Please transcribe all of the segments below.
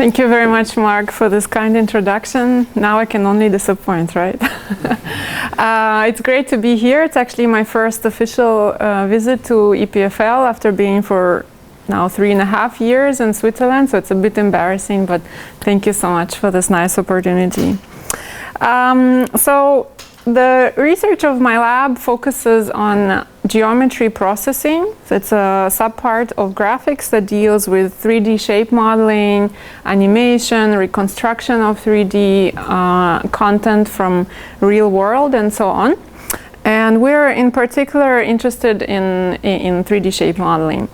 Thank you very much, Mark, for this kind introduction. Now I can only disappoint, right? It's great to be here. It's actually my first official visit to EPFL after being for now 3.5 years in Switzerland, so it's a bit embarrassing, but thank you so much for this nice opportunity. So the research of my lab focuses on geometry processing. So it's a subpart of graphics that deals with 3D shape modeling, animation, reconstruction of 3D content from real world, and so on. And we're in particular interested in 3D shape modeling.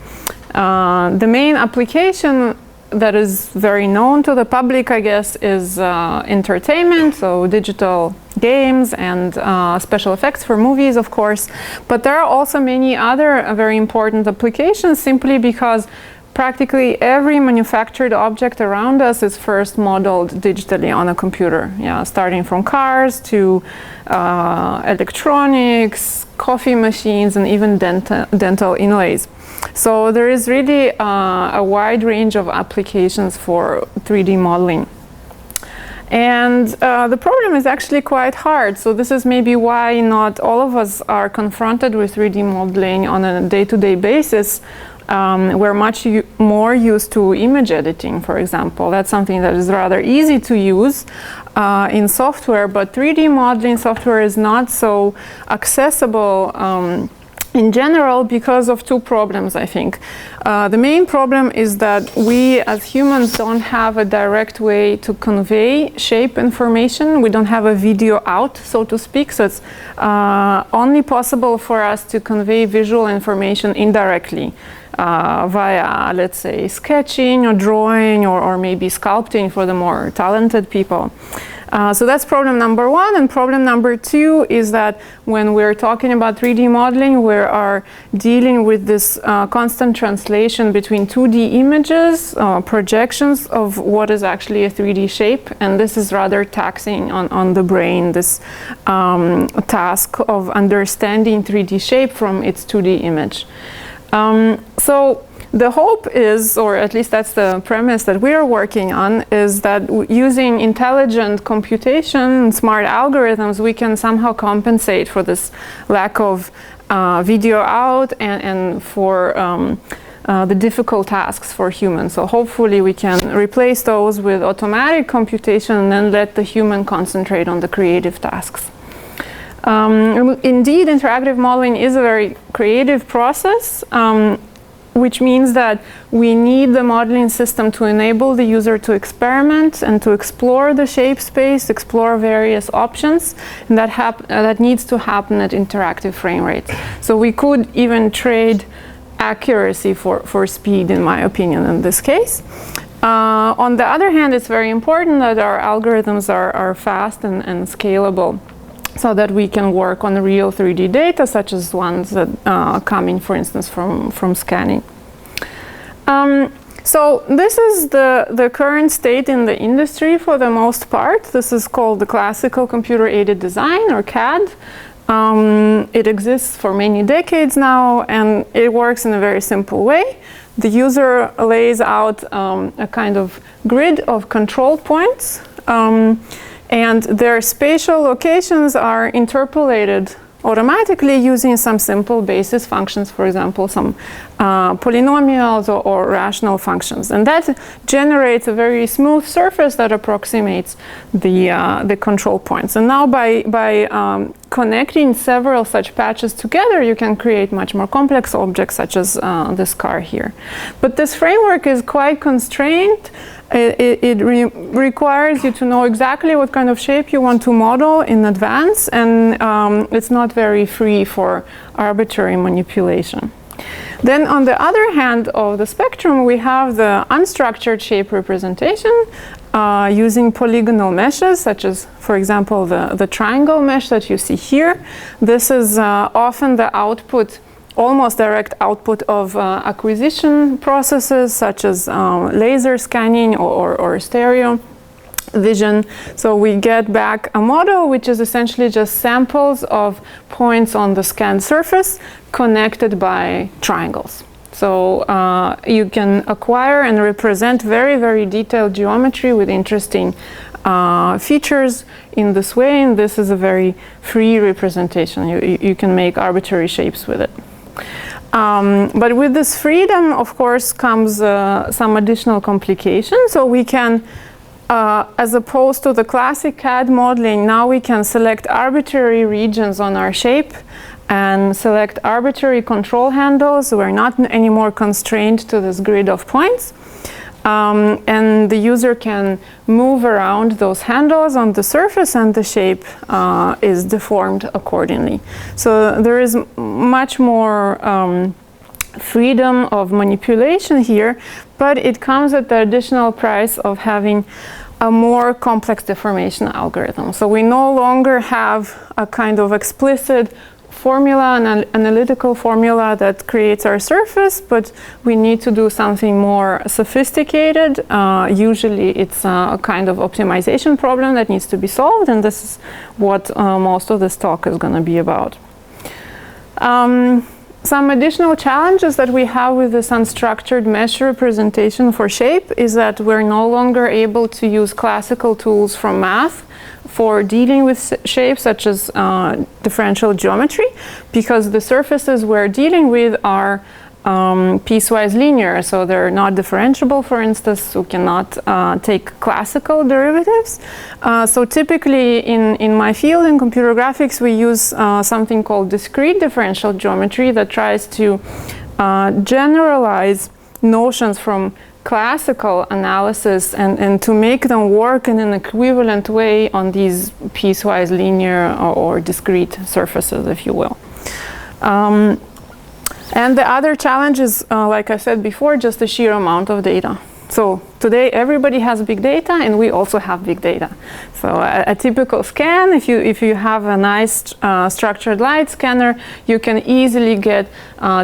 The main application that is very known to the public, I guess, is entertainment, so digital games and special effects for movies, of course. But there are also many other very important applications, simply because practically every manufactured object around us is first modeled digitally on a computer. Yeah, starting from cars to electronics, coffee machines, and even dental inlays. So there is really a wide range of applications for 3D modeling. And the problem is actually quite hard. So this is maybe why not all of us are confronted with 3D modeling on a day-to-day basis. We're much more used to image editing, for example. That's something that is rather easy to use in software, but 3D modeling software is not so accessible in general because of two problems, I think. The main problem is that we as humans don't have a direct way to convey shape information. We don't have a video out, so to speak. So it's only possible for us to convey visual information indirectly via, let's say, sketching or drawing or maybe sculpting for the more talented people. So that's problem number one. And problem number two is that when we're talking about 3D modeling, we are dealing with this constant translation between 2D images, projections of what is actually a 3D shape. And this is rather taxing on the brain, this task of understanding 3D shape from its 2D image. So the hope is, or at least that's the premise that we are working on, is that using intelligent computation, smart algorithms, we can somehow compensate for this lack of video out and for the difficult tasks for humans. So hopefully we can replace those with automatic computation and then let the human concentrate on the creative tasks. Indeed, interactive modeling is a very creative process, which means that we need the modeling system to enable the user to experiment and to explore the shape space, explore various options, and that needs to happen at interactive frame rates. So we could even trade accuracy for speed, in my opinion, in this case. On the other hand, it's very important that our algorithms are fast and scalable, so that we can work on real 3D data, such as ones that come in, for instance, from scanning. So this is the current state in the industry for the most part. This is called the classical computer-aided design, or CAD. It exists for many decades now, and it works in a very simple way. The user lays out a kind of grid of control points, and their spatial locations are interpolated automatically using some simple basis functions, for example, some polynomials or rational functions. And that generates a very smooth surface that approximates the control points. And now by connecting several such patches together, you can create much more complex objects, such as this car here. But this framework is quite constrained. It requires you to know exactly what kind of shape you want to model in advance, and it's not very free for arbitrary manipulation. Then on the other hand of the spectrum, we have the unstructured shape representation using polygonal meshes, such as, for example, the triangle mesh that you see here. This is often the output, almost direct output of acquisition processes, such as laser scanning or stereo vision. So we get back a model which is essentially just samples of points on the scanned surface connected by triangles. So you can acquire and represent very, very detailed geometry with interesting features in this way, and this is a very free representation. You can make arbitrary shapes with it. But with this freedom, of course, comes some additional complications. So we can, as opposed to the classic CAD modeling, now we can select arbitrary regions on our shape and select arbitrary control handles. We're not anymore constrained to this grid of points. And the user can move around those handles on the surface, and the shape is deformed accordingly. So there is much more freedom of manipulation here, but it comes at the additional price of having a more complex deformation algorithm. So we no longer have a kind of explicit formula, an analytical formula that creates our surface, but we need to do something more sophisticated. Usually it's a kind of optimization problem that needs to be solved, and this is what most of this talk is going to be about. Some additional challenges that we have with this unstructured mesh representation for shape is that we're no longer able to use classical tools from math for dealing with shapes such as differential geometry, because the surfaces we're dealing with are piecewise linear, so they're not differentiable, for instance, so cannot take classical derivatives. So typically in my field, in computer graphics, we use something called discrete differential geometry that tries to generalize notions from classical analysis and to make them work in an equivalent way on these piecewise linear or discrete surfaces, if you will. And the other challenge is, like I said before, just the sheer amount of data. So today everybody has big data, and we also have big data. So a typical scan, if you have a nice structured light scanner, you can easily get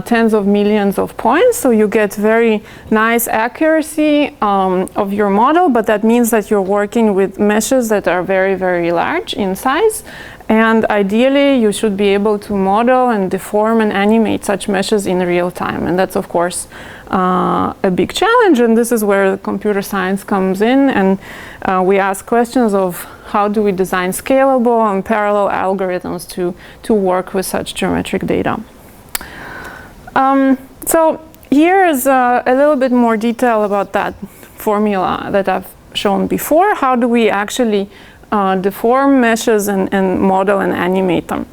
tens of millions of points. So you get very nice accuracy of your model, but that means that you're working with meshes that are very, very large in size. And ideally, you should be able to model and deform and animate such meshes in real time. And that's, of course, a big challenge. And this is where computer science comes in. And we ask questions of how do we design scalable and parallel algorithms to work with such geometric data. So here is a little bit more detail about that formula that I've shown before. How do we actually deform meshes and model and animate them?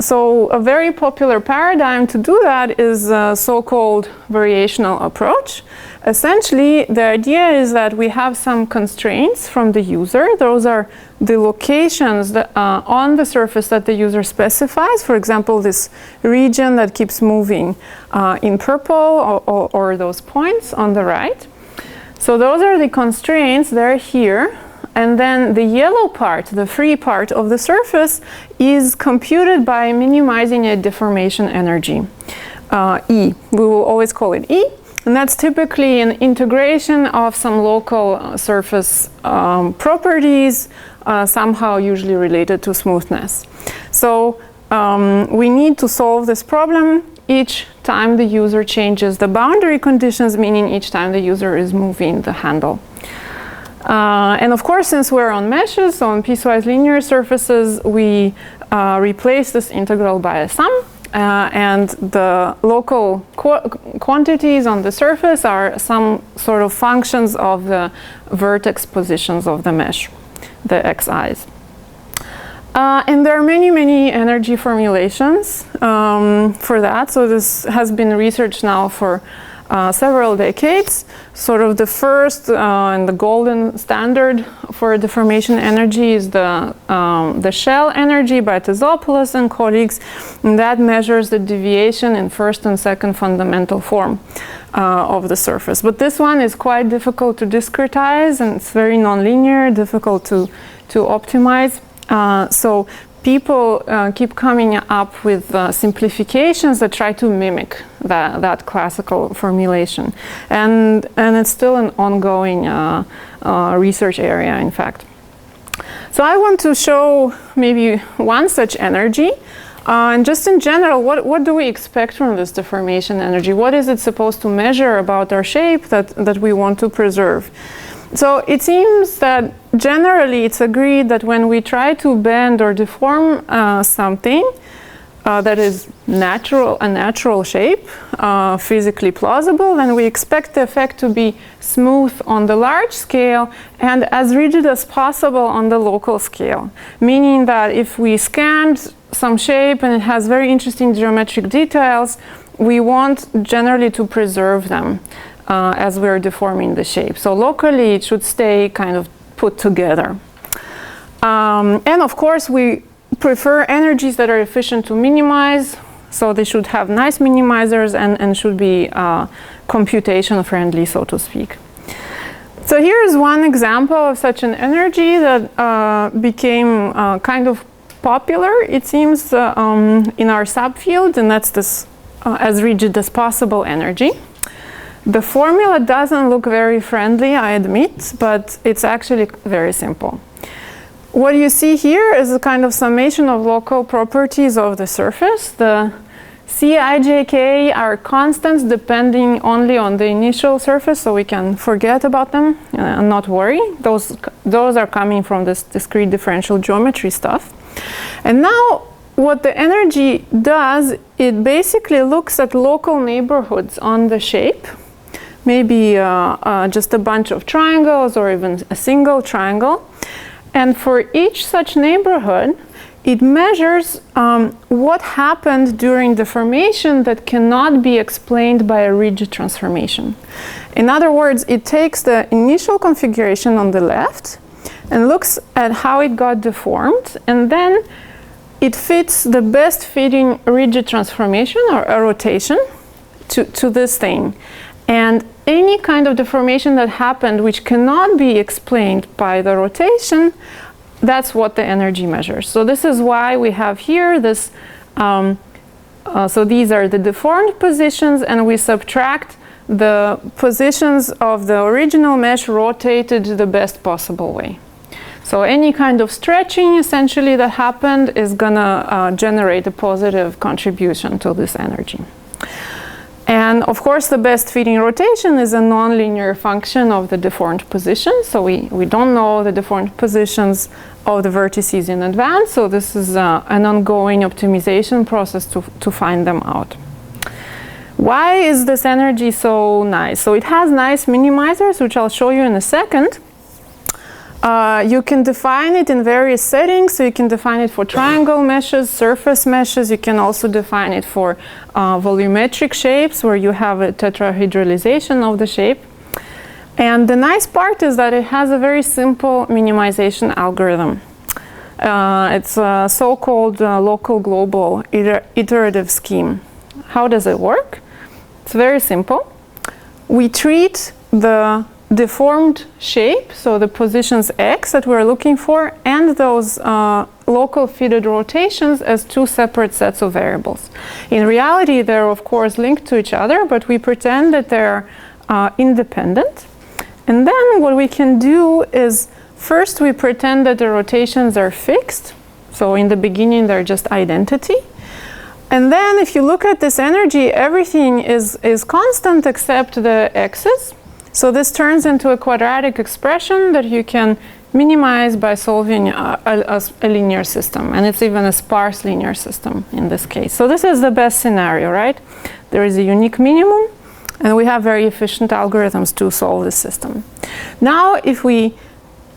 So a very popular paradigm to do that is a so-called variational approach. Essentially, the idea is that we have some constraints from the user. Those are the locations that, on the surface that the user specifies. For example, this region that keeps moving in purple, or those points on the right. So those are the constraints. They're here. And then the yellow part, the free part of the surface, is computed by minimizing a deformation energy, E. We will always call it E. And that's typically an integration of some local surface properties, somehow usually related to smoothness. So we need to solve this problem each time the user changes the boundary conditions, meaning each time the user is moving the handle. And of course, since we're on meshes, on piecewise linear surfaces, we replace this integral by a sum. And the local quantities on the surface are some sort of functions of the vertex positions of the mesh, the xi's. And there are many, many energy formulations for that. So this has been researched now for several decades. Sort of the first and the golden standard for deformation energy is the shell energy by Tezopoulos and colleagues, and that measures the deviation in first and second fundamental form of the surface. But this one is quite difficult to discretize, and it's very nonlinear, difficult to optimize. So people keep coming up with simplifications that try to mimic that classical formulation. And it's still an ongoing research area, in fact. So I want to show maybe one such energy. And just in general, what do we expect from this deformation energy? What is it supposed to measure about our shape that we want to preserve? So it seems that generally it's agreed that when we try to bend or deform something that is a natural shape, physically plausible, then we expect the effect to be smooth on the large scale and as rigid as possible on the local scale. Meaning that if we scanned some shape and it has very interesting geometric details, we want generally to preserve them as we're deforming the shape. So locally it should stay kind of put together. And of course we prefer energies that are efficient to minimize, so they should have nice minimizers and should be computation friendly, so to speak. So here is one example of such an energy that became kind of popular, it seems, in our subfield, and that's this as rigid as possible energy. The formula doesn't look very friendly, I admit, but it's actually very simple. What you see here is a kind of summation of local properties of the surface. The C, I, J, K are constants depending only on the initial surface, so we can forget about them and not worry. Those are coming from this discrete differential geometry stuff. And now what the energy does, it basically looks at local neighborhoods on the shape, maybe just a bunch of triangles or even a single triangle. And for each such neighborhood, it measures what happened during deformation that cannot be explained by a rigid transformation. In other words, it takes the initial configuration on the left and looks at how it got deformed, and then it fits the best fitting rigid transformation or a rotation to this thing. And any kind of deformation that happened which cannot be explained by the rotation, that's what the energy measures. So this is why we have here this, so these are the deformed positions, and we subtract the positions of the original mesh rotated the best possible way. So any kind of stretching essentially that happened is gonna generate a positive contribution to this energy. And of course, the best fitting rotation is a nonlinear function of the deformed position. So we don't know the deformed positions of the vertices in advance. So this is an ongoing optimization process to find them out. Why is this energy so nice? So it has nice minimizers, which I'll show you in a second. You can define it in various settings. So you can define it for triangle meshes, surface meshes. You can also define it for volumetric shapes where you have a tetrahedralization of the shape. And the nice part is that it has a very simple minimization algorithm. It's a so-called local global iterative scheme. How does it work? It's very simple. We treat the deformed shape, so the positions X that we're looking for, and those local fitted rotations as two separate sets of variables. In reality, they're of course linked to each other, but we pretend that they're independent. And then what we can do is, first we pretend that the rotations are fixed. So in the beginning, they're just identity. And then if you look at this energy, everything is constant except the x's. So this turns into a quadratic expression that you can minimize by solving a linear system. And it's even a sparse linear system in this case. So this is the best scenario, right? There is a unique minimum, and we have very efficient algorithms to solve this system. Now, if we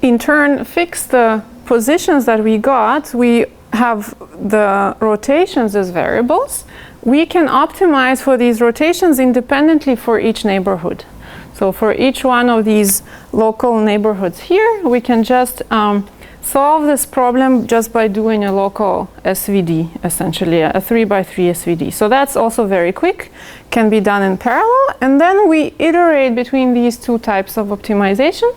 in turn fix the positions that we got, we have the rotations as variables. We can optimize for these rotations independently for each neighborhood. So for each one of these local neighborhoods here, we can just solve this problem just by doing a local SVD, essentially, a 3x3 SVD. So that's also very quick, can be done in parallel. And then we iterate between these two types of optimization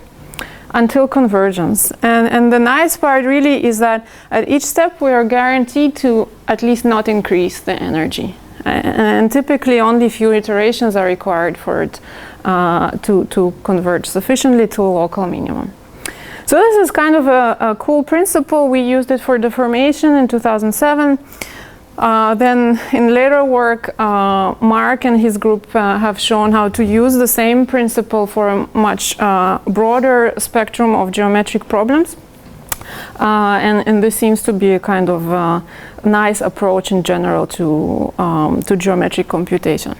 until convergence. And the nice part really is that at each step we are guaranteed to at least not increase the energy. And typically only few iterations are required for it to converge sufficiently to a local minimum. So this is kind of a cool principle. We used it for deformation in 2007. Then in later work, Mark and his group have shown how to use the same principle for a much broader spectrum of geometric problems. And this seems to be a kind of nice approach in general to geometric computation.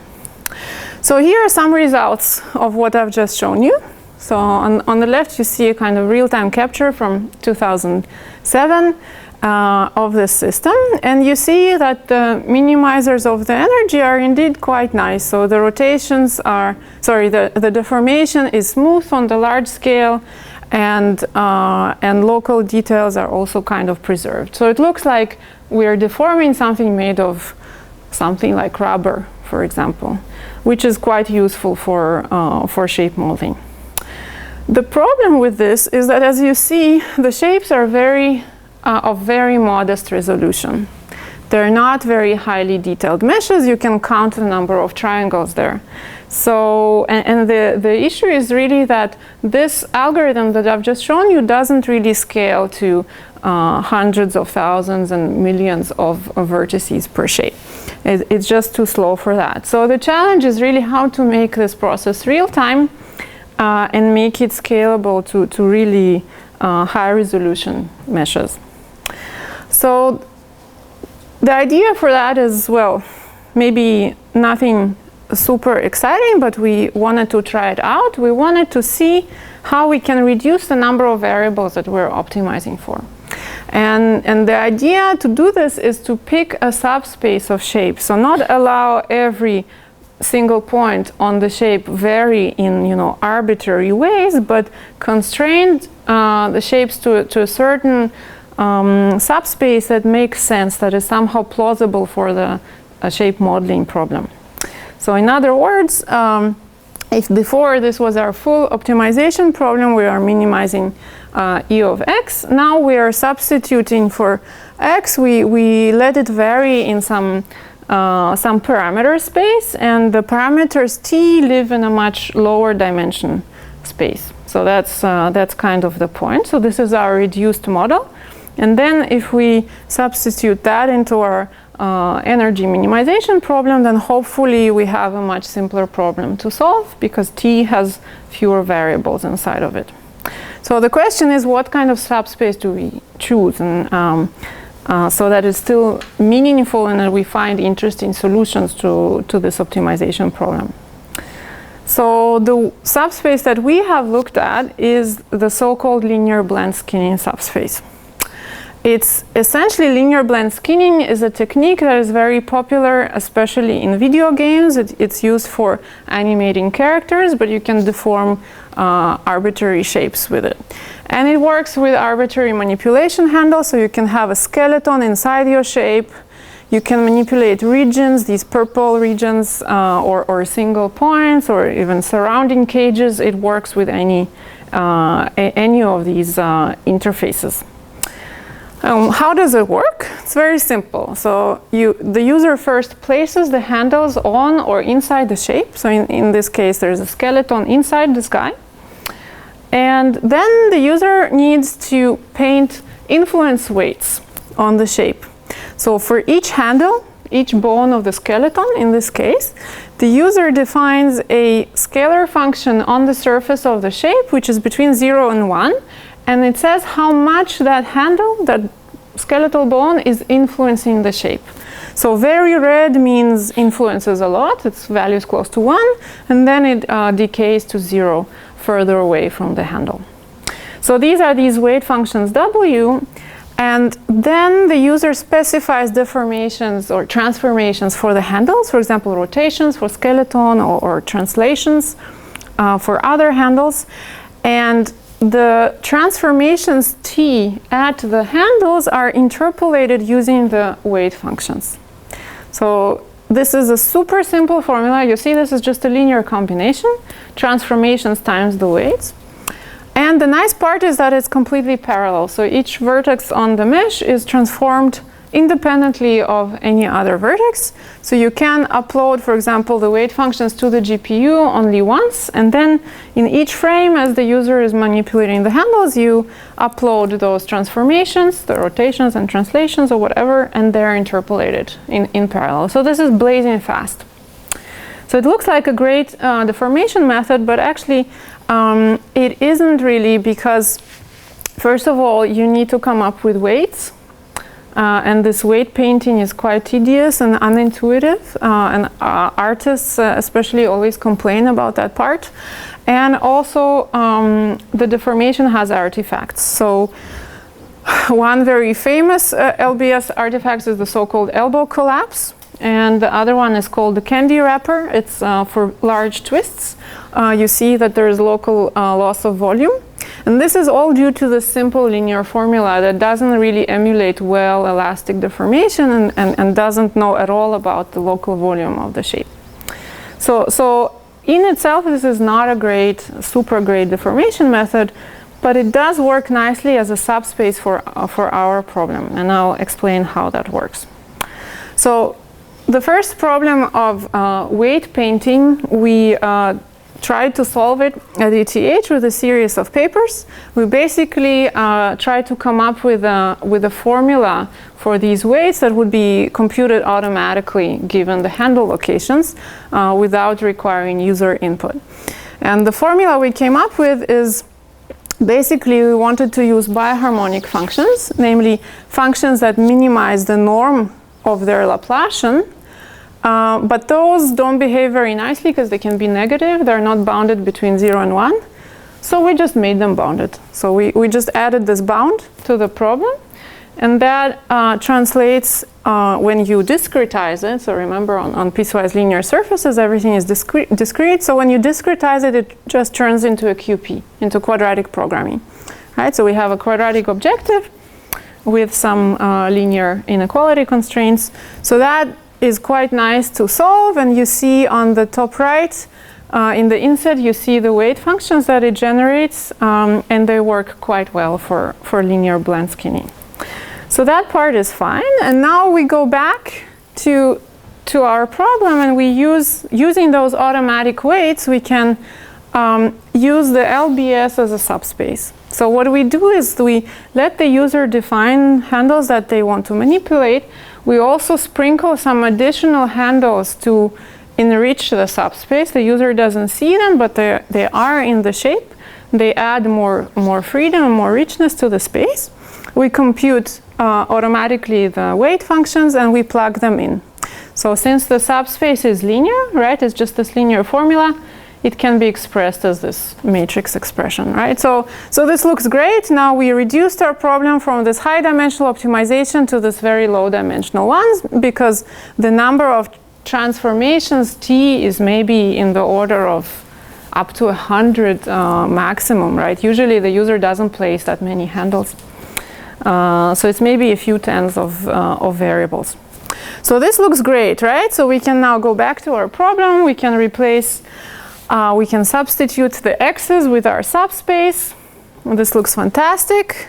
So here are some results of what I've just shown you. So on the left you see a kind of real-time capture from 2007 of this system, and you see that the minimizers of the energy are indeed quite nice. So the rotations are, the deformation is smooth on the large scale, and local details are also kind of preserved. So it looks like we are deforming something made of something like rubber, for example, which is quite useful for shape molding. The problem with this is that, as you see, the shapes are of very modest resolution. They're not very highly detailed meshes. You can count the number of triangles there. So, and the issue is really that this algorithm that I've just shown you doesn't really scale to hundreds of thousands and millions of vertices per shape. It's just too slow for that. So the challenge is really how to make this process real time and make it scalable to really high resolution meshes. So the idea for that is, well, maybe nothing super exciting, but we wanted to try it out. We wanted to see how we can reduce the number of variables that we're optimizing for. And the idea to do this is to pick a subspace of shapes. So not allow every single point on the shape vary in arbitrary ways, but constrain the shapes to a certain subspace that makes sense, that is somehow plausible for the shape modeling problem. So in other words, if before this was our full optimization problem, we are minimizing E of x. Now we are substituting for x. We let it vary in some parameter space, and the parameters t live in a much lower dimension space. So that's kind of the point. So this is our reduced model. And then if we substitute that into our energy minimization problem, then hopefully we have a much simpler problem to solve, because t has fewer variables inside of it. So the question is, what kind of subspace do we choose, and so that it's still meaningful and that we find interesting solutions to this optimization problem. So the subspace that we have looked at is the so-called linear blend skinning subspace. It's essentially, linear blend skinning is a technique that is very popular, especially in video games. It's used for animating characters, but you can deform arbitrary shapes with it. And it works with arbitrary manipulation handles, so you can have a skeleton inside your shape. You can manipulate regions, these purple regions, or single points, or even surrounding cages. It works with any of these interfaces. How does it work? It's very simple. So the user first places the handles on or inside the shape. So in this case, there's a skeleton inside this guy. And then the user needs to paint influence weights on the shape. So for each handle, each bone of the skeleton, in this case, the user defines a scalar function on the surface of the shape, which is between 0 and 1. And it says how much that handle, that skeletal bone, is influencing the shape. So very red means influences a lot. Its value is close to 1. And then it decays to 0 further away from the handle. So these are these weight functions W. And then the user specifies deformations or transformations for the handles. For example, rotations for skeleton, or translations for other handles. And the transformations t at the handles are interpolated using the weight functions. So this is a super simple formula. You see, this is just a linear combination, transformations times the weights. And the nice part is that it's completely parallel. So each vertex on the mesh is transformed independently of any other vertex. So you can upload, for example, the weight functions to the GPU only once, and then in each frame, as the user is manipulating the handles, you upload those transformations, the rotations and translations or whatever, and they're interpolated in parallel. So this is blazing fast. So it looks like a great deformation method, but actually it isn't really, because first of all, you need to come up with weights. And this weight painting is quite tedious and unintuitive, and artists especially always complain about that part. And also the deformation has artifacts. So one very famous LBS artifact is the so-called elbow collapse, and the other one is called the candy wrapper. It's for large twists. You see that there is local loss of volume. And this is all due to the simple linear formula that doesn't really emulate well elastic deformation and doesn't know at all about the local volume of the shape. So in itself, this is not a super great deformation method, but it does work nicely as a subspace for our problem. And I'll explain how that works. So the first problem of weight painting, we tried to solve it at ETH with a series of papers. We basically tried to come up with a formula for these weights that would be computed automatically given the handle locations without requiring user input. And the formula we came up with is basically we wanted to use biharmonic functions, namely functions that minimize the norm of their Laplacian. But those don't behave very nicely because they can be negative. They're not bounded between 0 and 1. So we just made them bounded. So we just added this bound to the problem. And that translates when you discretize it. So remember, on piecewise linear surfaces, everything is discrete. So when you discretize it, it just turns into a QP, into quadratic programming. Right? So we have a quadratic objective with some linear inequality constraints. So that is quite nice to solve, and you see on the top right in the inset you see the weight functions that it generates, and they work quite well for linear blend skinning. So that part is fine, and now we go back to our problem, and using those automatic weights we can use the LBS as a subspace. So what we do is we let the user define handles that they want to manipulate. We also sprinkle some additional handles to enrich the subspace. The user doesn't see them, but they are in the shape. They add more freedom and more richness to the space. We compute automatically the weight functions, and we plug them in. So since the subspace is linear, right, it's just this linear formula, it can be expressed as this matrix expression, right? So this looks great. Now we reduced our problem from this high dimensional optimization to this very low dimensional ones, because the number of transformations T is maybe in the order of up to 100 maximum, right? Usually the user doesn't place that many handles. So it's maybe a few tens of variables. So this looks great, right? So we can now go back to our problem. We can replace we can substitute the x's with our subspace. This looks fantastic.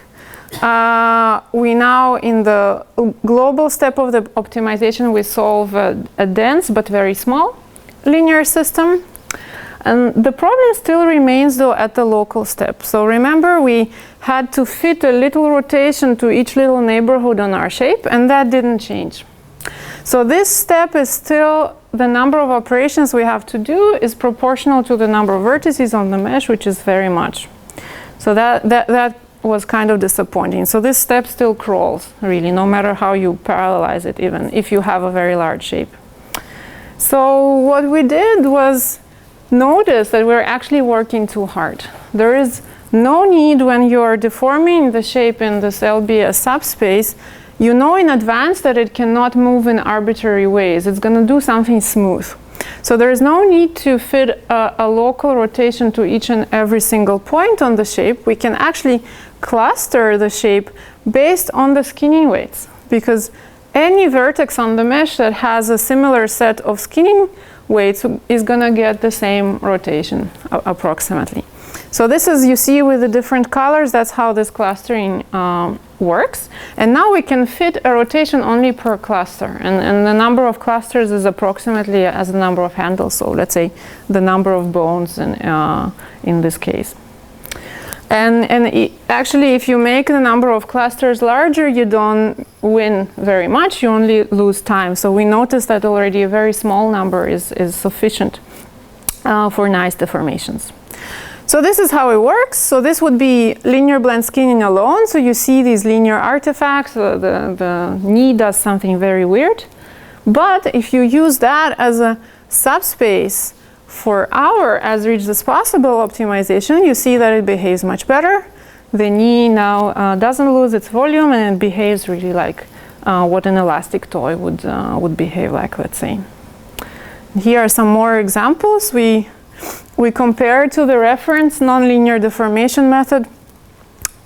We now, in the global step of the optimization, we solve a dense but very small linear system. And the problem still remains, though, at the local step. So remember, we had to fit a little rotation to each little neighborhood on our shape, and that didn't change. So this step is still, the number of operations we have to do is proportional to the number of vertices on the mesh, which is very much. So that was kind of disappointing. So this step still crawls, really, no matter how you parallelize it, even if you have a very large shape. So what we did was notice that we're actually working too hard. There is no need, when you're deforming the shape in this LBS subspace, you know in advance that it cannot move in arbitrary ways. It's going to do something smooth. So there is no need to fit a local rotation to each and every single point on the shape. We can actually cluster the shape based on the skinning weights, because any vertex on the mesh that has a similar set of skinning weights is going to get the same rotation approximately. So this is, you see with the different colors, that's how this clustering works. And now we can fit a rotation only per cluster. And the number of clusters is approximately as the number of handles. So let's say the number of bones in this case. And actually, if you make the number of clusters larger, you don't win very much. You only lose time. So we noticed that already a very small number is sufficient for nice deformations. So this is how it works. So this would be linear blend skinning alone. So you see these linear artifacts. The knee does something very weird. But if you use that as a subspace for our as rigid as possible optimization, you see that it behaves much better. The knee now doesn't lose its volume, and it behaves really like what an elastic toy would behave like, let's say. Here are some more examples. We compare to the reference nonlinear deformation method,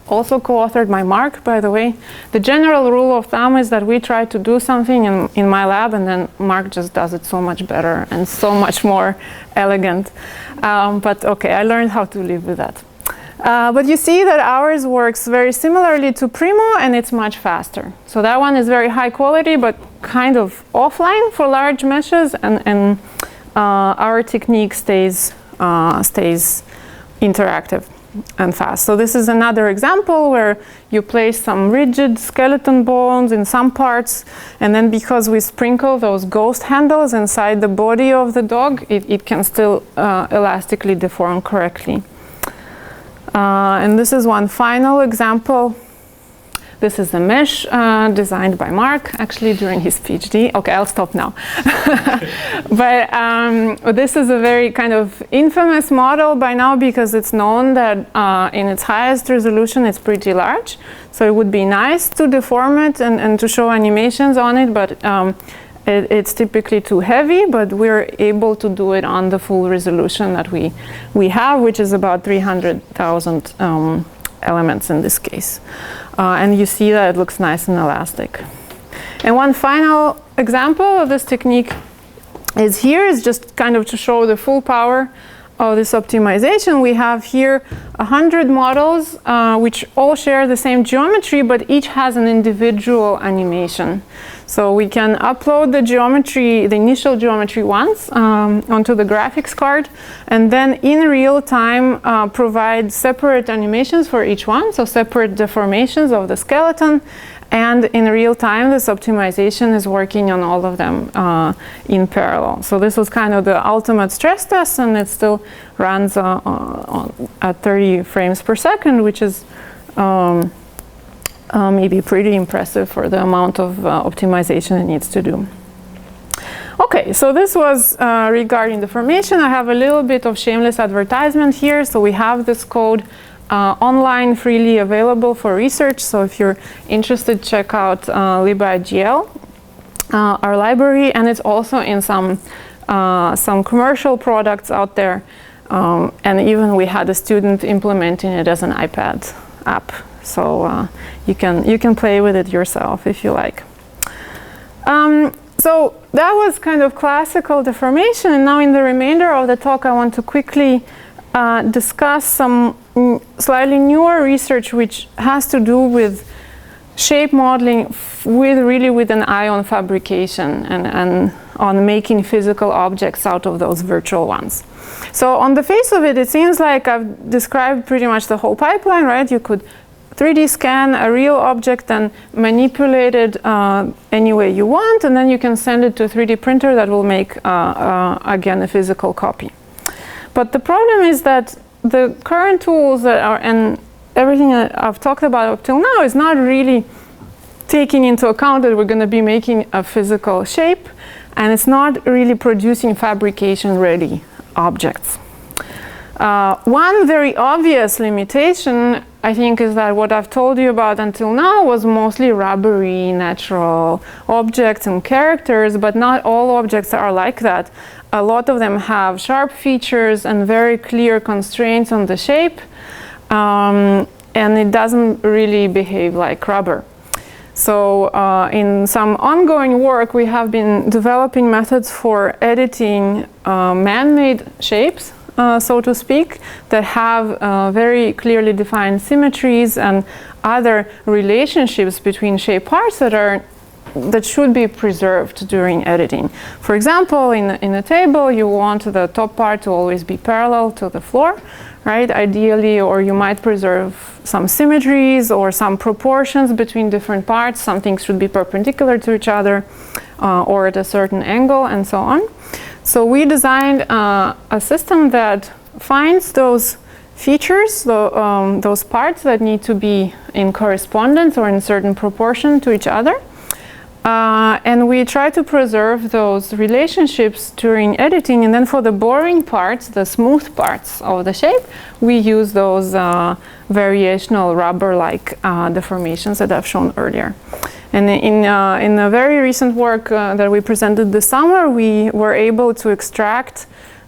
also co-authored by Mark, by the way. The general rule of thumb is that we try to do something in my lab, and then Mark just does it so much better and so much more elegant. But okay, I learned how to live with that. But you see that ours works very similarly to Primo, and it's much faster. So that one is very high quality, but kind of offline for large meshes, and our technique stays interactive and fast. So this is another example where you place some rigid skeleton bones in some parts, and then because we sprinkle those ghost handles inside the body of the dog, it can still elastically deform correctly. And this is one final example. This is a mesh designed by Mark, actually during his PhD. Okay, I'll stop now. But this is a very kind of infamous model by now, because it's known that in its highest resolution it's pretty large. So it would be nice to deform it and to show animations on it, but it's typically too heavy. But we're able to do it on the full resolution that we have, which is about 300,000 elements in this case. And you see that it looks nice and elastic. And one final example of this technique is just kind of to show the full power of this optimization. We have here 100 models which all share the same geometry, but each has an individual animation. So we can upload the geometry, the initial geometry once onto the graphics card, and then in real time provide separate animations for each one, so separate deformations of the skeleton. And in real time, this optimization is working on all of them in parallel. So this was kind of the ultimate stress test, and it still runs at 30 frames per second, which is maybe pretty impressive for the amount of optimization it needs to do. Okay, so this was regarding deformation. I have a little bit of shameless advertisement here. So we have this code online, freely available for research. So if you're interested, check out lib@gl, our library, and it's also in some commercial products out there. And even we had a student implementing it as an iPad app. So you can play with it yourself if you like. So that was kind of classical deformation. And now in the remainder of the talk, I want to quickly discuss some slightly newer research which has to do with shape modeling with an eye on fabrication and on making physical objects out of those virtual ones. So on the face of it, it seems like I've described pretty much the whole pipeline, right? You could 3D scan a real object and manipulate it any way you want, and then you can send it to a 3D printer that will make, again, a physical copy. But the problem is that the current tools that are, and everything that I've talked about up till now, is not really taking into account that we're going to be making a physical shape, and it's not really producing fabrication-ready objects. One very obvious limitation, I think, is that what I've told you about until now was mostly rubbery, natural objects and characters, but not all objects are like that. A lot of them have sharp features and very clear constraints on the shape, and it doesn't really behave like rubber. So in some ongoing work, we have been developing methods for editing man-made shapes, so to speak, that have very clearly defined symmetries and other relationships between shape parts that should be preserved during editing. For example, in a table, you want the top part to always be parallel to the floor, right? Ideally, or you might preserve some symmetries or some proportions between different parts. Some things should be perpendicular to each other or at a certain angle, and so on. So we designed a system that finds those features, those parts that need to be in correspondence or in a certain proportion to each other. And we try to preserve those relationships during editing, and then for the boring parts, the smooth parts of the shape, we use those variational rubber-like deformations that I've shown earlier. And in a very recent work that we presented this summer, we were able to extract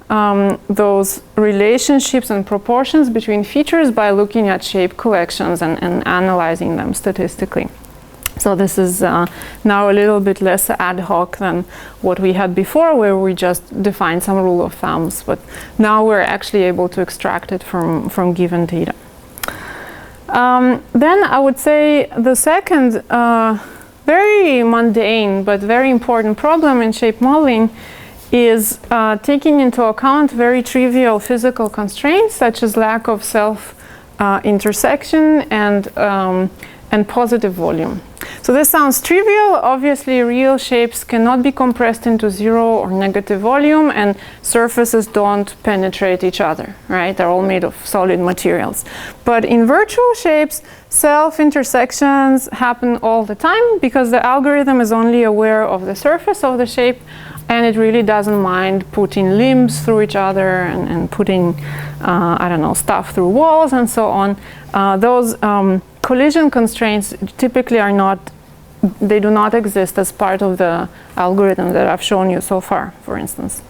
those relationships and proportions between features by looking at shape collections and analyzing them statistically. So this is now a little bit less ad hoc than what we had before, where we just defined some rule of thumbs, but now we're actually able to extract it from given data. Then I would say the second very mundane but very important problem in shape modeling is taking into account very trivial physical constraints such as lack of self intersection and positive volume. So this sounds trivial. Obviously, real shapes cannot be compressed into zero or negative volume, and surfaces don't penetrate each other, right? They're all made of solid materials. But in virtual shapes, self-intersections happen all the time because the algorithm is only aware of the surface of the shape, and it really doesn't mind putting limbs through each other and putting, I don't know, stuff through walls and so on. Those collision constraints typically are not, they do not exist as part of the algorithm that I've shown you so far, for instance.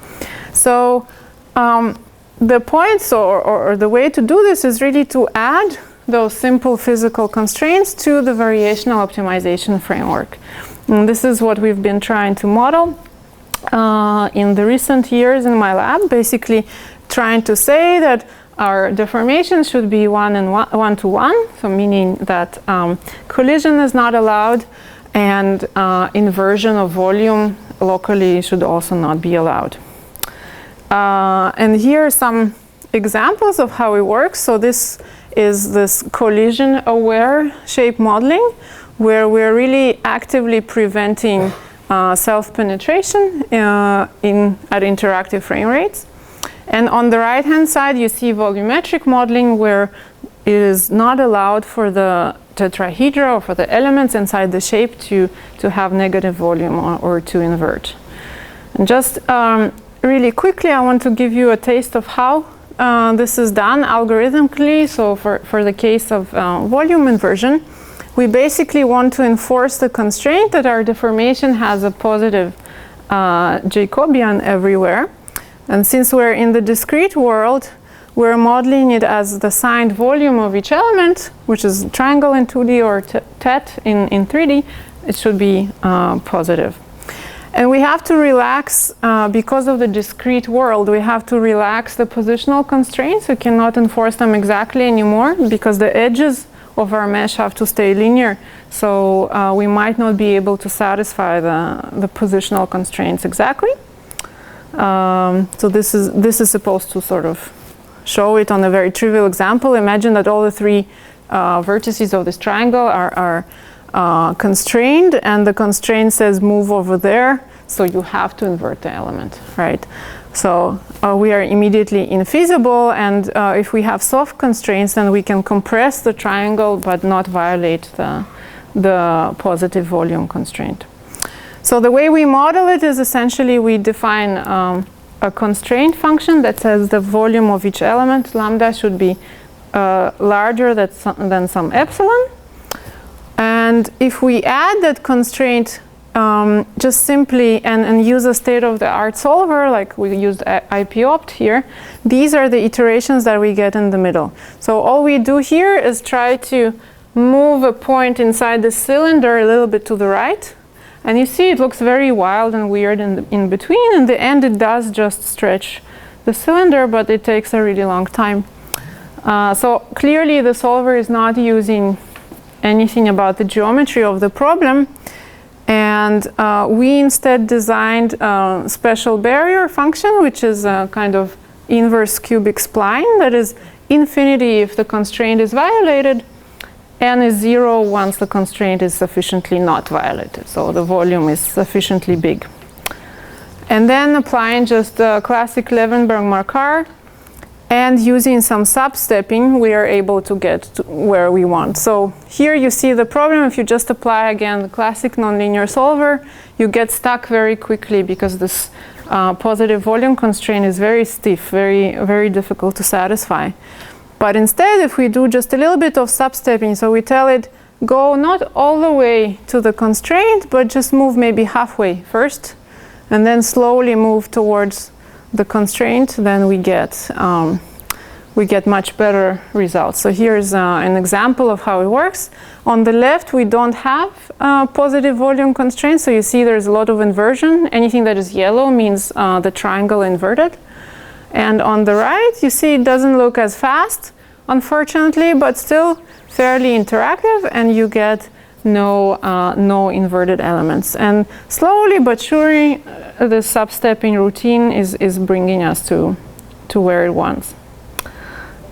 So the points or the way to do this is really to add those simple physical constraints to the variational optimization framework. And this is what we've been trying to model in the recent years in my lab, basically trying to say that our deformation should be one-to-one, so meaning that collision is not allowed, and inversion of volume locally should also not be allowed. And here are some examples of how it works. So this is this collision-aware shape modeling, where we're really actively preventing self-penetration at interactive frame rates. And on the right-hand side, you see volumetric modeling, where it is not allowed for the tetrahedra or for the elements inside the shape to have negative volume or to invert. And just really quickly, I want to give you a taste of how this is done algorithmically. So for the case of volume inversion, we basically want to enforce the constraint that our deformation has a positive Jacobian everywhere. And since we're in the discrete world, we're modeling it as the signed volume of each element, which is triangle in 2D or tet in 3D. It should be positive. And we have to relax, because of the discrete world, we have to relax the positional constraints. We cannot enforce them exactly anymore because the edges of our mesh have to stay linear. So we might not be able to satisfy the positional constraints exactly. So this is supposed to sort of show it on a very trivial example. Imagine that all the three vertices of this triangle are constrained, and the constraint says move over there, so you have to invert the element, right? So we are immediately infeasible, and if we have soft constraints, then we can compress the triangle but not violate the positive volume constraint. So the way we model it is essentially we define a constraint function that says the volume of each element, lambda, should be larger than some epsilon. And if we add that constraint just simply and use a state-of-the-art solver, like we used IPOpt here, these are the iterations that we get in the middle. So all we do here is try to move a point inside the cylinder a little bit to the right. And you see it looks very wild and weird in between. In the end, it does just stretch the cylinder, but it takes a really long time. So clearly, the solver is not using anything about the geometry of the problem. And we instead designed a special barrier function, which is a kind of inverse cubic spline that is infinity if the constraint is violated, and is 0 once the constraint is sufficiently not violated. So the volume is sufficiently big. And then applying just the classic Levenberg-Markar and using some substepping, we are able to get to where we want. So here you see the problem. If you just apply again the classic nonlinear solver, you get stuck very quickly because this positive volume constraint is very stiff, very difficult to satisfy. But instead, if we do just a little bit of substepping, so we tell it, go not all the way to the constraint, but just move maybe halfway first, and then slowly move towards the constraint, then we get much better results. So here's an example of how it works. On the left, we don't have positive volume constraints, so you see there's a lot of inversion. Anything that is yellow means the triangle inverted. And on the right, you see it doesn't look as fast, unfortunately, but still fairly interactive, and you get no inverted elements. And slowly but surely, the substepping routine is bringing us to where it wants.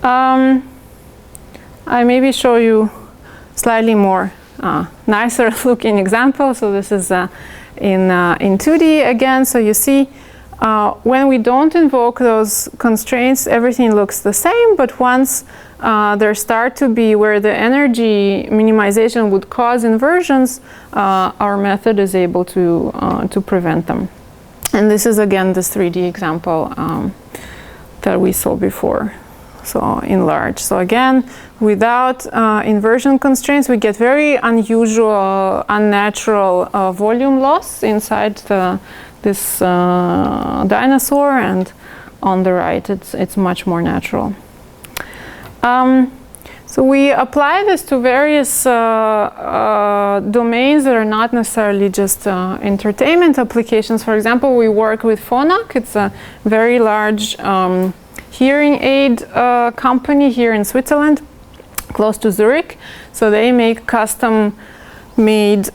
I maybe show you slightly more nicer looking example. So this is in 2D again. So you see, when we don't invoke those constraints, everything looks the same, but once there start to be where the energy minimization would cause inversions, our method is able to prevent them. And this is again this 3D example that we saw before, so in large. So again, without inversion constraints, we get very unusual, unnatural volume loss inside this dinosaur, and on the right it's much more natural. So we apply this to various domains that are not necessarily just entertainment applications. For example, we work with Phonak. It's a very large hearing aid company here in Switzerland, close to Zurich. So they make custom-made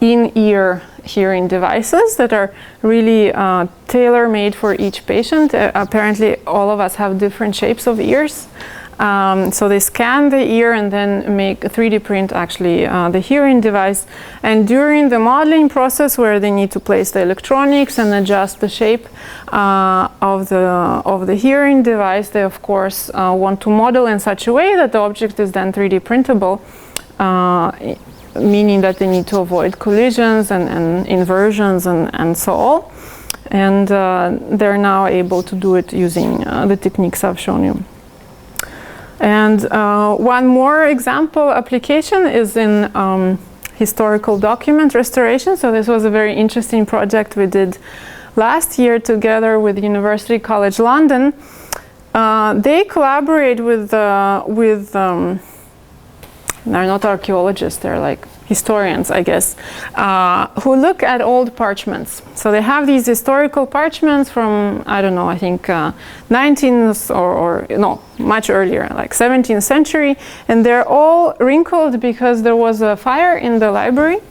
in-ear hearing devices that are really tailor-made for each patient. Apparently, all of us have different shapes of ears. So they scan the ear and then make a 3D print actually the hearing device. And during the modeling process, where they need to place the electronics and adjust the shape of the hearing device, they of course want to model in such a way that the object is then 3D printable, meaning that they need to avoid collisions and inversions and so on. And they're now able to do it using the techniques I've shown you. And one more example application is in historical document restoration. So this was a very interesting project we did last year together with University College London. They collaborate with they're not archaeologists, they're like historians, I guess, who look at old parchments. So they have these historical parchments from, I don't know, I think 19th or no, much earlier, like 17th century, and they're all wrinkled because there was a fire in the library.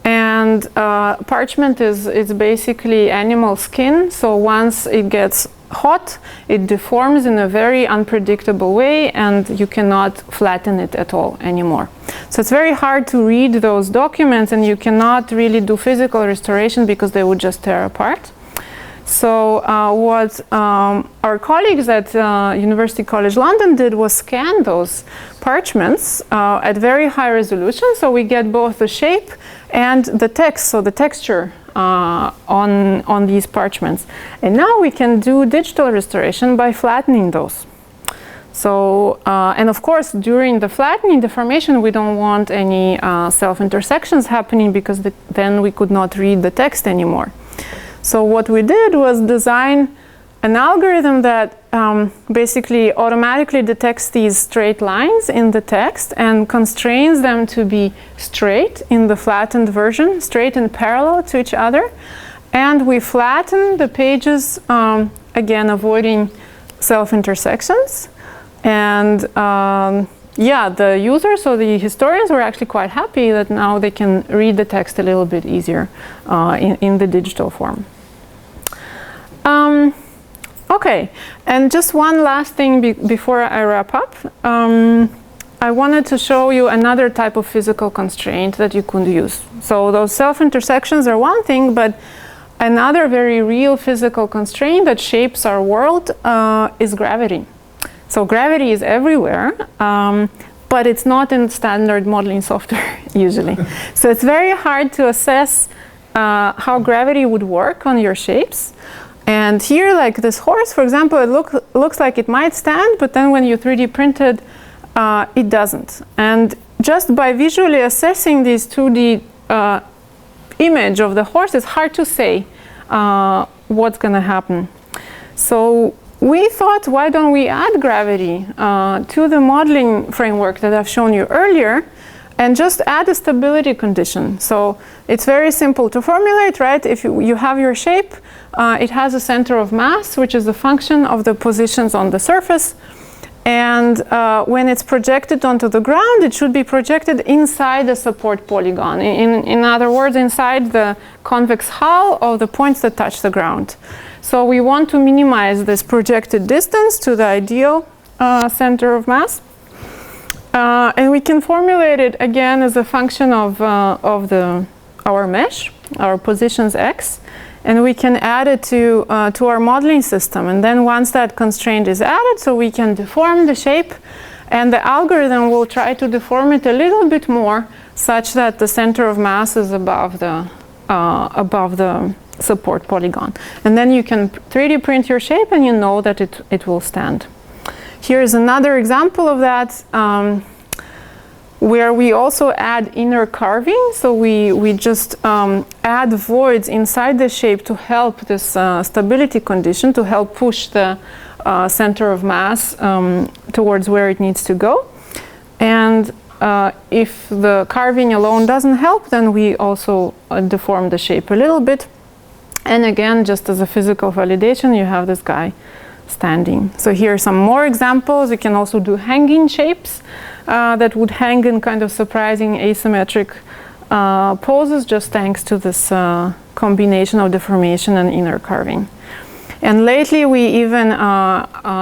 And parchment is basically animal skin, so once it gets hot, it deforms in a very unpredictable way, and you cannot flatten it at all anymore. So it's very hard to read those documents, and you cannot really do physical restoration because they would just tear apart. So what our colleagues at University College London did was scan those parchments at very high resolution, so we get both the shape and the text, so the texture on these parchments. And now we can do digital restoration by flattening those. So, and of course, during the flattening deformation, we don't want any self-intersections happening because then we could not read the text anymore. So what we did was design an algorithm that basically automatically detects these straight lines in the text and constrains them to be straight in the flattened version, straight and parallel to each other. And we flatten the pages, again, avoiding self-intersections. And yeah, the users, so the historians, were actually quite happy that now they can read the text a little bit easier in the digital form. Okay, and just one last thing before I wrap up. I wanted to show you another type of physical constraint that you could use. So those self-intersections are one thing, but another very real physical constraint that shapes our world is gravity. So gravity is everywhere, but it's not in standard modeling software usually. So it's very hard to assess how gravity would work on your shapes. And here, like this horse, for example, it looks like it might stand, but then when you 3D printed, it doesn't. And just by visually assessing this 2D image of the horse, it's hard to say what's going to happen. So we thought, why don't we add gravity to the modeling framework that I've shown you earlier, and just add a stability condition. So it's very simple to formulate, right? If you have your shape, it has a center of mass, which is a function of the positions on the surface. And when it's projected onto the ground, it should be projected inside the support polygon. In other words, inside the convex hull of the points that touch the ground. So we want to minimize this projected distance to the ideal center of mass. And we can formulate it again as a function of our mesh, our positions x. And we can add it to our modeling system. And then once that constraint is added, so we can deform the shape, and the algorithm will try to deform it a little bit more, such that the center of mass is above the support polygon. And then you can 3D print your shape, and you know that it will stand. Here's another example of that, where we also add inner carving. So we just add voids inside the shape to help this stability condition, to help push the center of mass towards where it needs to go. And if the carving alone doesn't help, then we also deform the shape a little bit. And again, just as a physical validation, you have this guy standing. So here are some more examples. You can also do hanging shapes that would hang in kind of surprising asymmetric poses, just thanks to this combination of deformation and inner carving. And lately we even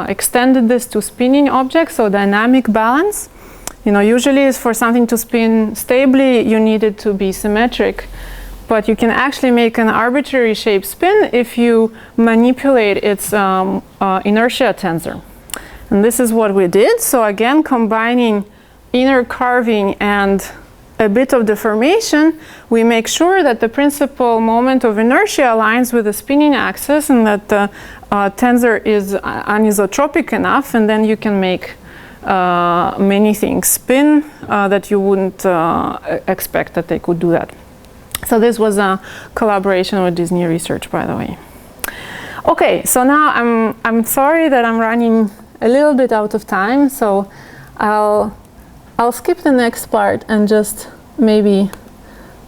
extended this to spinning objects, so dynamic balance. You know, usually for something to spin stably, you need it to be symmetric. But you can actually make an arbitrary shape spin if you manipulate its inertia tensor. And this is what we did. So again, combining inner carving and a bit of deformation, we make sure that the principal moment of inertia aligns with the spinning axis, and that the tensor is anisotropic enough, and then you can make many things spin that you wouldn't expect that they could do that. So this was a collaboration with Disney Research, by the way. Okay, so now I'm sorry that I'm running a little bit out of time, so I'll skip the next part and just maybe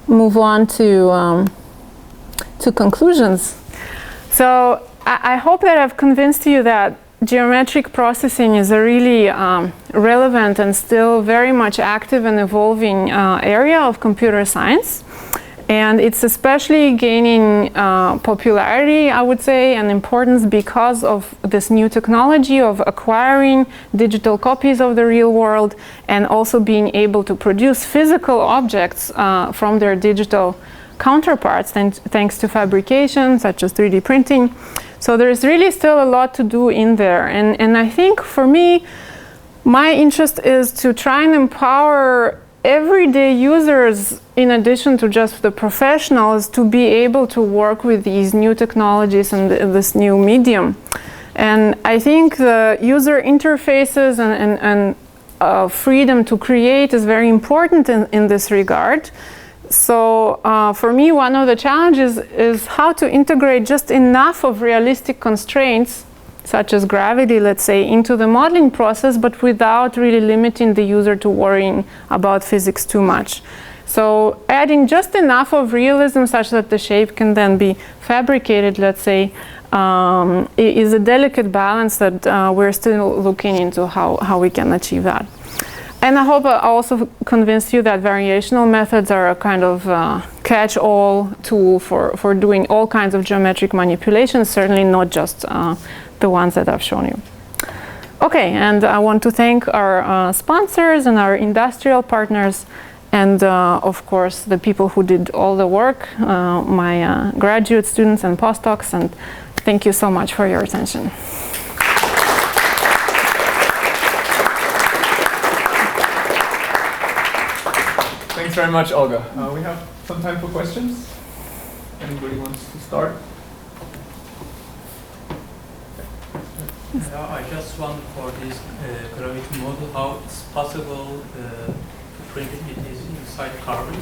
move on to conclusions. So I hope that I've convinced you that geometric processing is a really relevant and still very much active and evolving area of computer science. And it's especially gaining popularity, I would say, and importance because of this new technology of acquiring digital copies of the real world, and also being able to produce physical objects from their digital counterparts thanks to fabrication, such as 3D printing. So there's really still a lot to do in there. And I think for me, my interest is to try and empower everyday users, in addition to just the professionals, to be able to work with these new technologies and this new medium. And I think the user interfaces and freedom to create is very important in this regard. So for me, one of the challenges is how to integrate just enough of realistic constraints, such as gravity, let's say, into the modeling process, but without really limiting the user to worrying about physics too much. So adding just enough of realism such that the shape can then be fabricated, let's say, is a delicate balance that we're still looking into how we can achieve that. And I hope I also convinced you that variational methods are a kind of catch-all tool for doing all kinds of geometric manipulations, certainly not just the ones that I've shown you. Okay, and I want to thank our sponsors and our industrial partners, and of course the people who did all the work, my graduate students and postdocs, and thank you so much for your attention. Thanks very much, Olga. We have some time for questions. Anybody wants to start? I just wonder for this gravity model, how it's possible to print it is inside carbon?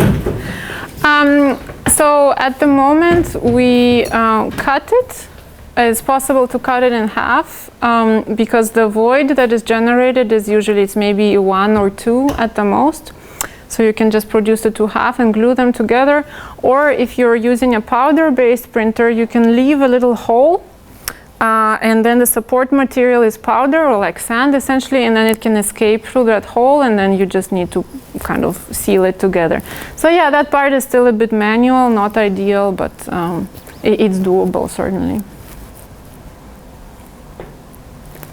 So at the moment we cut it. It's possible to cut it in half because the void that is generated is usually it's maybe 1 or 2 at the most. So you can just produce the 2 halves and glue them together. Or if you're using a powder-based printer, you can leave a little hole and then the support material is powder or like sand essentially, and then it can escape through that hole, and then you just need to kind of seal it together. So yeah, that part is still a bit manual, not ideal, but it's doable certainly.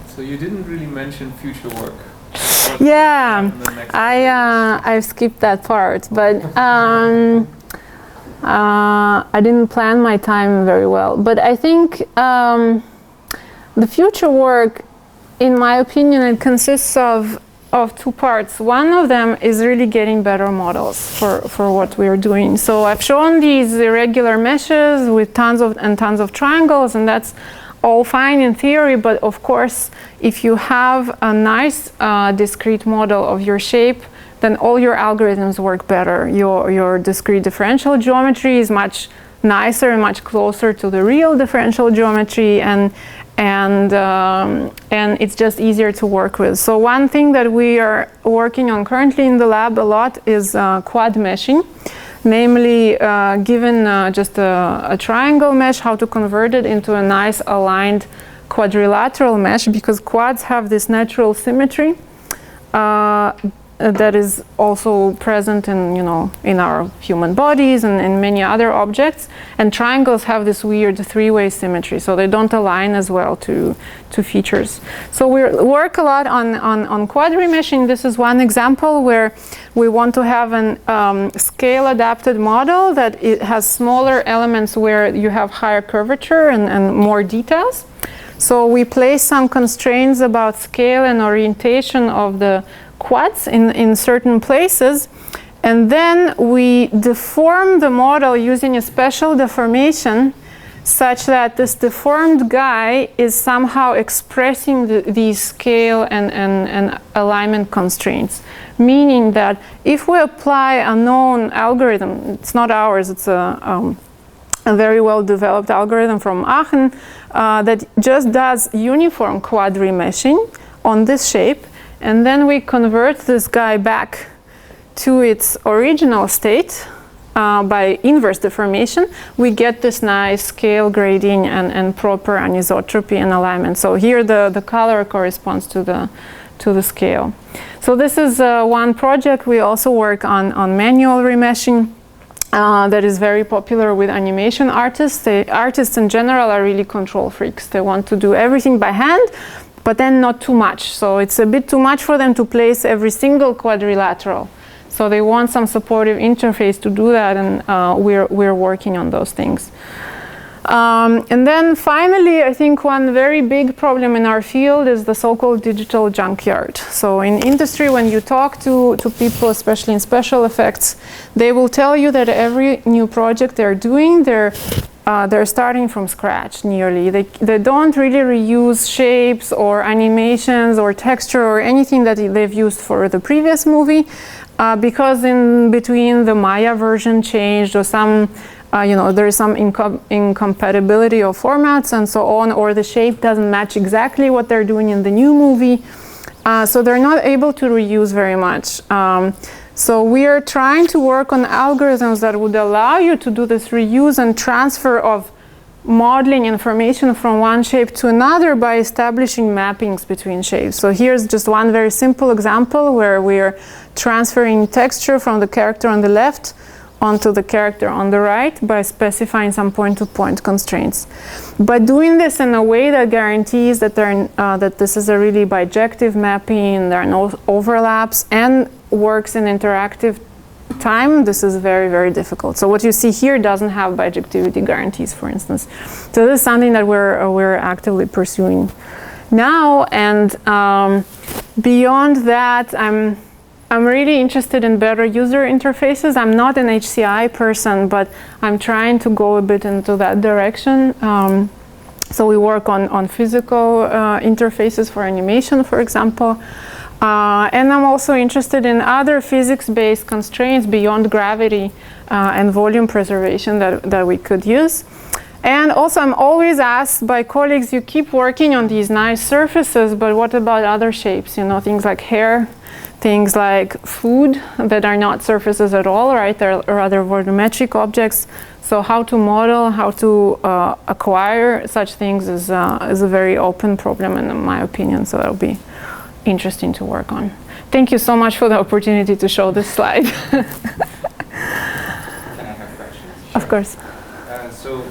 So you didn't really mention future work. Yeah, I skipped that part, but I didn't plan my time very well. But I think the future work, in my opinion, it consists of 2 parts. One of them is really getting better models for what we are doing. So I've shown these irregular meshes with tons of triangles, and that's all fine in theory, but of course, if you have a nice discrete model of your shape, then all your algorithms work better. Your discrete differential geometry is much nicer and much closer to the real differential geometry, and it's just easier to work with. So one thing that we are working on currently in the lab a lot is quad meshing. Namely, given just a triangle mesh, how to convert it into a nice aligned quadrilateral mesh, because quads have this natural symmetry that is also present in, in our human bodies and in many other objects. And triangles have this weird 3-way symmetry, so they don't align as well to features. So we work a lot on quad remeshing. This is one example where we want to have an scale-adapted model that it has smaller elements where you have higher curvature and more details. So we place some constraints about scale and orientation of the quads in certain places, and then we deform the model using a special deformation such that this deformed guy is somehow expressing these scale and alignment constraints. Meaning that if we apply a known algorithm, it's not ours, it's a very well developed algorithm from Aachen that just does uniform quad remeshing on this shape, and then we convert this guy back to its original state by inverse deformation, we get this nice scale grading and proper anisotropy and alignment. So here the color corresponds to the scale. So this is one project. We also work on manual remeshing that is very popular with animation artists. Artists in general are really control freaks. They want to do everything by hand, but then not too much. So it's a bit too much for them to place every single quadrilateral. So they want some supportive interface to do that, and we're working on those things. And then finally, I think one very big problem in our field is the so-called digital junkyard. So in industry, when you talk to people, especially in special effects, they will tell you that every new project they're doing, they're starting from scratch nearly. They don't really reuse shapes or animations or texture or anything that they've used for the previous movie, because in between the Maya version changed, or some there is some incompatibility of formats and so on, or the shape doesn't match exactly what they're doing in the new movie. So they're not able to reuse very much. So we are trying to work on algorithms that would allow you to do this reuse and transfer of modeling information from one shape to another by establishing mappings between shapes. So here's just one very simple example where we're transferring texture from the character on the left onto the character on the right by specifying some point-to-point constraints. But doing this in a way that guarantees that, that this is a really bijective mapping, there are no overlaps, and works in interactive time, this is very, very difficult. So what you see here doesn't have bijectivity guarantees, for instance. So this is something that we're actively pursuing now. And beyond that, I'm really interested in better user interfaces. I'm not an HCI person, but I'm trying to go a bit into that direction. So we work on physical interfaces for animation, for example. And I'm also interested in other physics-based constraints beyond gravity and volume preservation that we could use. And also I'm always asked by colleagues, you keep working on these nice surfaces, but what about other shapes? You know, things like hair, things like food that are not surfaces at all, right? They're rather volumetric objects. So how to model, how to acquire such things is a very open problem in my opinion, so that'll be interesting to work on. Thank you so much for the opportunity to show this slide. Can I have questions? Of course. So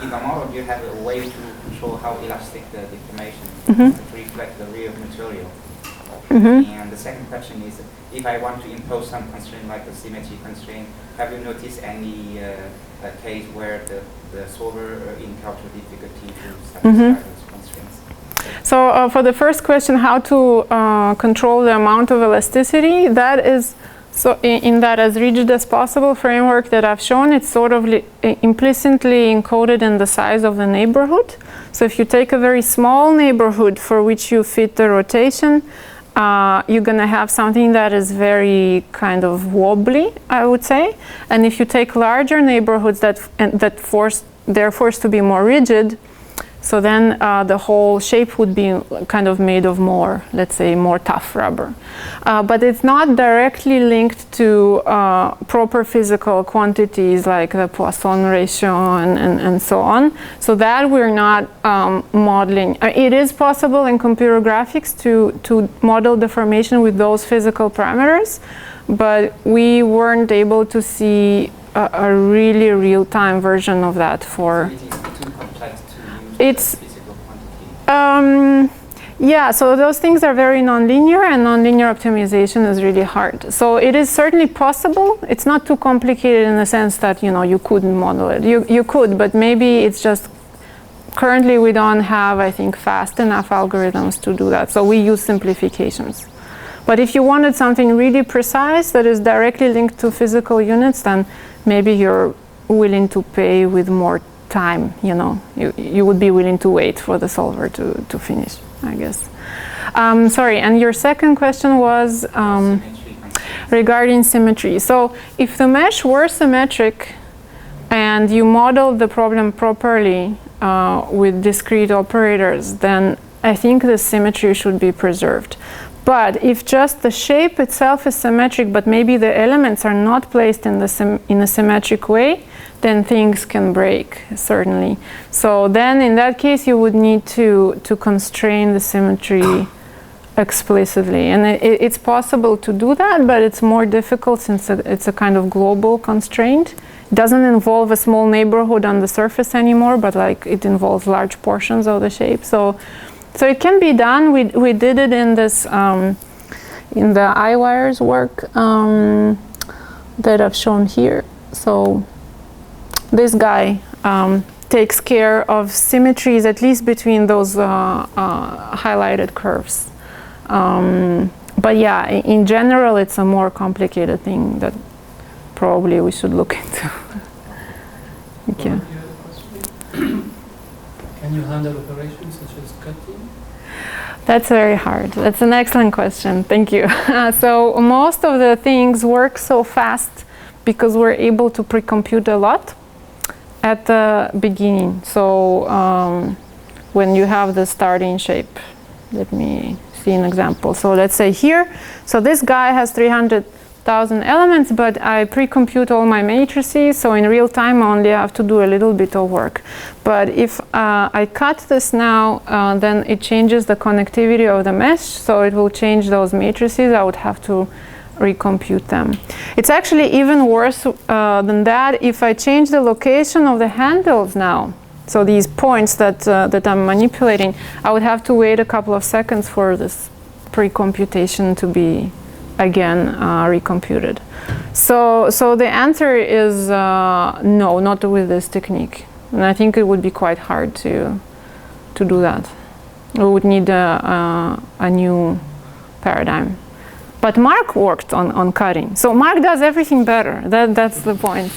in the model, you have a way to control how elastic the deformation to reflect the real material. And the second question is, if I want to impose some constraint like the symmetry constraint, have you noticed any case where the solver encountered difficulty to satisfy those constraints? So for the first question, how to control the amount of elasticity, that is, so in that as rigid as possible framework that I've shown, it's sort of implicitly encoded in the size of the neighborhood. So if you take a very small neighborhood for which you fit the rotation, you're going to have something that is very kind of wobbly, I would say. And if you take larger neighborhoods they're forced to be more rigid, so then the whole shape would be kind of made of more, let's say, more tough rubber. But it's not directly linked to proper physical quantities like the Poisson ratio and so on. So that we're not modeling. It is possible in computer graphics to model deformation with those physical parameters, but we weren't able to see a really real-time version of that for... It's yeah, so those things are very nonlinear, and nonlinear optimization is really hard. So it is certainly possible. It's not too complicated in the sense that, you know, you couldn't model it. You could, but maybe it's just currently we don't have, I think, fast enough algorithms to do that. So we use simplifications. But if you wanted something really precise that is directly linked to physical units, then maybe you're willing to pay with more time, you know, you would be willing to wait for the solver to finish, I guess. Sorry, and your second question was regarding symmetry. So if the mesh were symmetric and you modeled the problem properly with discrete operators, then I think the symmetry should be preserved. But if just the shape itself is symmetric, but maybe the elements are not placed in a symmetric way, then things can break, certainly. So then in that case, you would need to constrain the symmetry explicitly. And it's possible to do that, but it's more difficult since it's a kind of global constraint. It doesn't involve a small neighborhood on the surface anymore, but like it involves large portions of the shape. So it can be done. We did it in this, in the iWire's work that I've shown here. So this guy takes care of symmetries, at least between those highlighted curves. But yeah, in general, it's a more complicated thing that probably we should look into. Thank you. Can you handle operations such as cutting? That's very hard. That's an excellent question. Thank you. So most of the things work so fast because we're able to pre-compute a lot at the beginning. So when you have the starting shape, let me see an example. So let's say here, so this guy has 300 1,000 elements, but I pre-compute all my matrices, so in real time I only have to do a little bit of work. But if I cut this now, then it changes the connectivity of the mesh, so it will change those matrices. I would have to recompute them. It's actually even worse than that if I change the location of the handles now. So these points that I'm manipulating, I would have to wait a couple of seconds for this pre-computation to be again recomputed. So the answer is no, not with this technique. And I think it would be quite hard to do that. We would need a new paradigm. But Mark worked on cutting. So Mark does everything better. That's the point.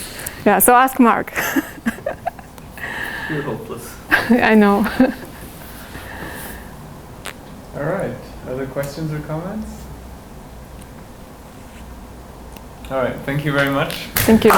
Yeah, so ask Mark. You're hopeless. I know. All right. Other questions or comments? All right. Thank you very much. Thank you.